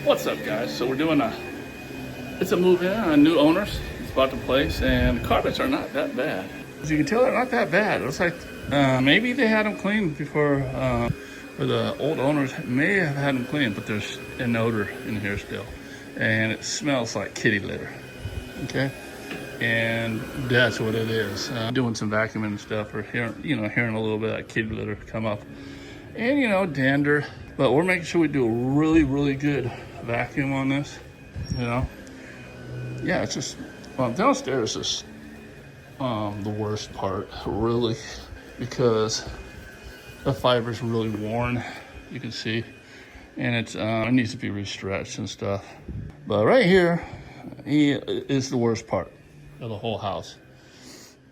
What's up, guys? So we're doing it's a move-in, new owners. It's about to place, and the carpets are not that bad. As you can tell, they're not that bad. It looks like maybe they had them cleaned before, or the old owners may have had them cleaned, but there's an odor in here still, and it smells like kitty litter. Okay, and that's what it is. Doing some vacuuming and stuff, or hearing a little bit of that kitty litter come up, and dander. But we're making sure we do a really, really good vacuum on this. Yeah, it's just downstairs is the worst part, really, because the fiber's really worn, you can see, and it needs to be restretched and stuff. But right here is the worst part of the whole house.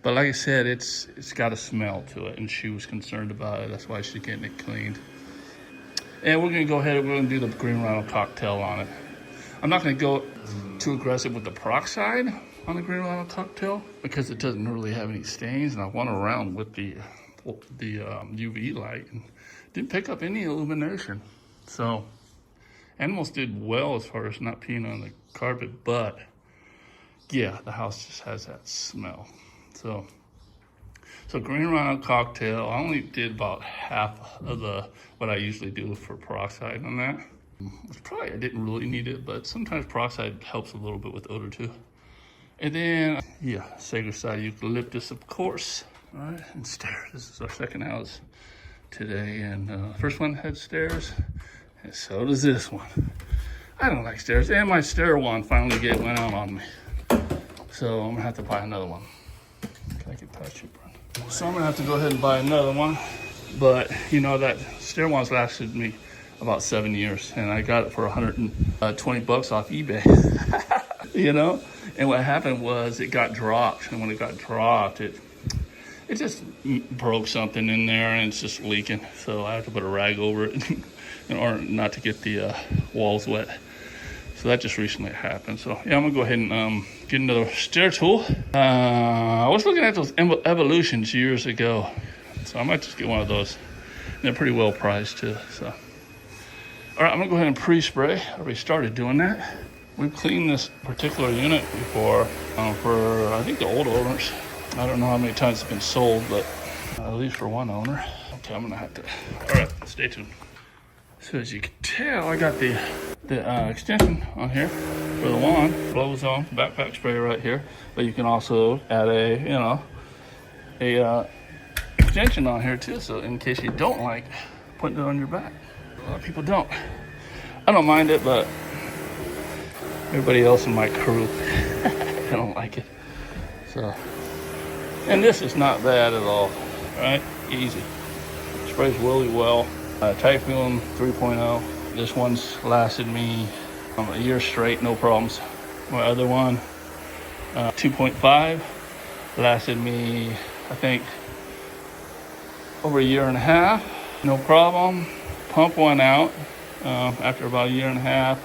But like I said, it's got a smell to it, and she was concerned about it. That's why she's getting it cleaned. And we're gonna go ahead and we're gonna do the green Rhino cocktail on it. I'm not gonna go too aggressive with the peroxide on the green Rhino cocktail because it doesn't really have any stains, and I went around with the UV light and didn't pick up any illumination. So animals did well as far as not peeing on the carpet, but yeah, the house just has that smell. So green Rhino cocktail, I only did about half of what I usually do for peroxide on that. I didn't really need it, but sometimes peroxide helps a little bit with odor too. And then, Sagerside eucalyptus, of course. All right, and stairs. This is our second house today, and first one had stairs, and so does this one. I don't like stairs, and my stair wand finally went out on me. So I'm gonna have to buy another one. Can I get past you, bro? So I'm gonna have to go ahead and buy another one. But that stair wand's lasted me about 7 years, and I got it for 120 bucks off eBay. And what happened was it got dropped, and when it got dropped, it just broke something in there, and it's just leaking. So I have to put a rag over it in order not to get the walls wet. So that just recently happened. So yeah, I'm gonna go ahead and get another stair tool. I was looking at those Evolutions years ago, so I might just get one of those. And they're pretty well priced too. So, all right, I'm gonna go ahead and pre-spray. I already started doing that. We've cleaned this particular unit before for I think the old owners. I don't know how many times it's been sold, but at least for one owner. Okay, I'm gonna have to. All right, stay tuned. So as you can tell, I got the extension on here for the wand. Blows on backpack spray right here, but you can also add a extension on here too. So in case you don't like putting it on your back, a lot of people don't. I don't mind it, but everybody else in my crew, I don't like it. So, and this is not bad at all. All right, easy. Sprays really well. Typhoon 3.0. This one's lasted me a year straight, no problems. My other one, 2.5, lasted me, I think, over a year and a half, no problem. Pump one out after about a year and a half.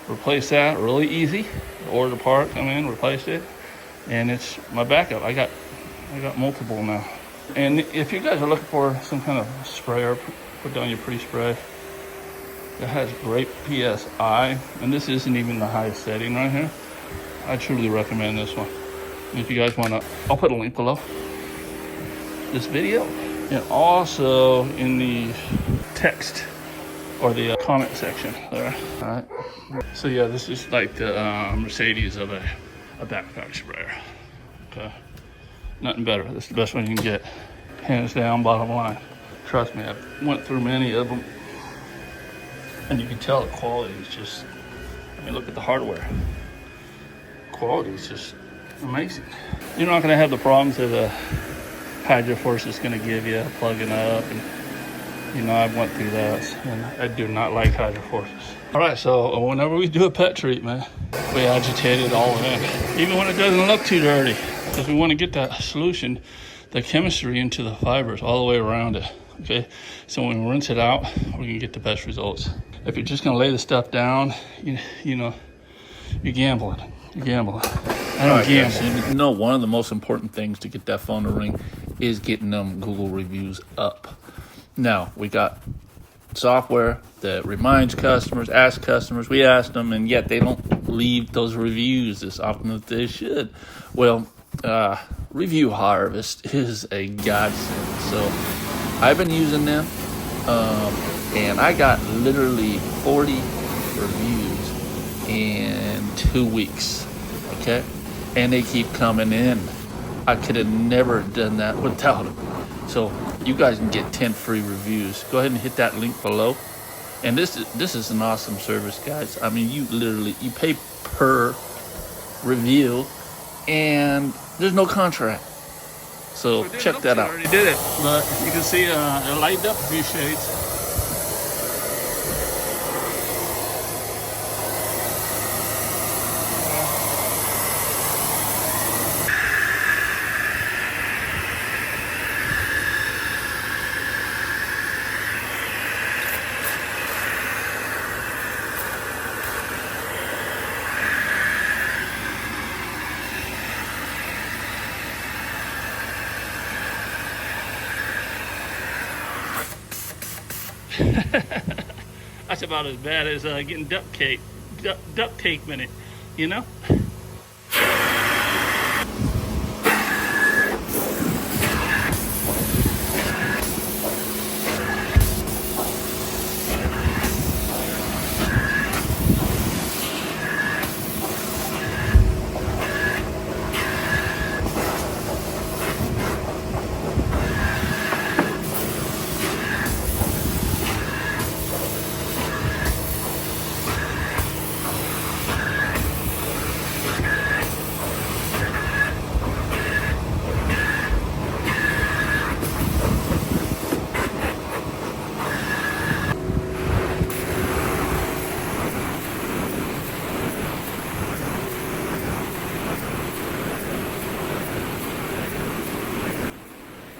Replaced that really easy. Ordered a part, come in, replaced it, and it's my backup. I got multiple now. And if you guys are looking for some kind of sprayer, put down your pre-spray. It has great PSI, and this isn't even the highest setting right here. I truly recommend this one. And if you guys want to, I'll put a link below this video, and also in the text or the comment section there. All right. So yeah, this is like the Mercedes of a backpack sprayer. Okay. Nothing better. This is the best one you can get, hands down, bottom line. Trust me, I've went through many of them, and you can tell the quality is just, look at the hardware. Quality is just amazing. You're not gonna have the problems that a Hydro Force is gonna give you, plugging up, and I've went through that, and I do not like Hydro Forces. All right, so whenever we do a pet treatment, we agitate it all in, even when it doesn't look too dirty, because we wanna get that solution, the chemistry into the fibers all the way around it. Okay, so when we rinse it out, we're gonna get the best results. If you're just gonna lay the stuff down, you're gambling. You're gambling. I don't gamble. One of the most important things to get that phone to ring is getting them Google reviews up. Now, we got software that reminds customers, asks customers. We ask them, and yet they don't leave those reviews as often as they should. Well, Review Harvest is a godsend. So I've been using them, and I got literally 40 reviews in 2 weeks. Okay, and they keep coming in. I could have never done that without them. So you guys can get 10 free reviews. Go ahead and hit that link below. And this is an awesome service, guys. I mean, you pay per review, and there's no contract. So check that out. I already did it, but you can see it lightened up a few shades. That's about as bad as getting duct tape in it, you know?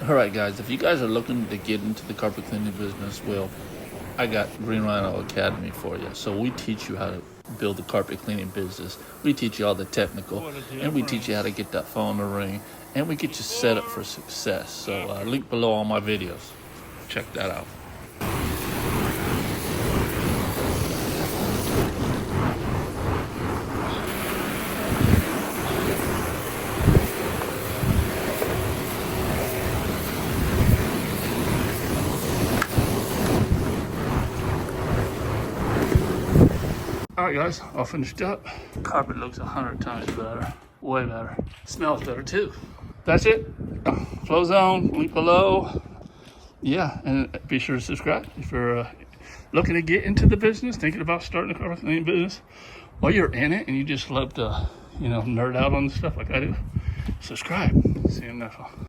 All right, guys, if you guys are looking to get into the carpet cleaning business, well, I got Green Rhino Academy for you. So we teach you how to build the carpet cleaning business. We teach you all the technical, and we teach you how to get that phone to ring, and we get you set up for success. So link below all my videos. Check that out. All right, guys, all finished up. Carpet looks 100 times better, way better. Smells better too. That's it. Flow Zone, link below. Yeah, and be sure to subscribe if you're looking to get into the business, thinking about starting a carpet cleaning business. While you're in it and you just love to, nerd out on stuff like I do, subscribe. See you in the next one.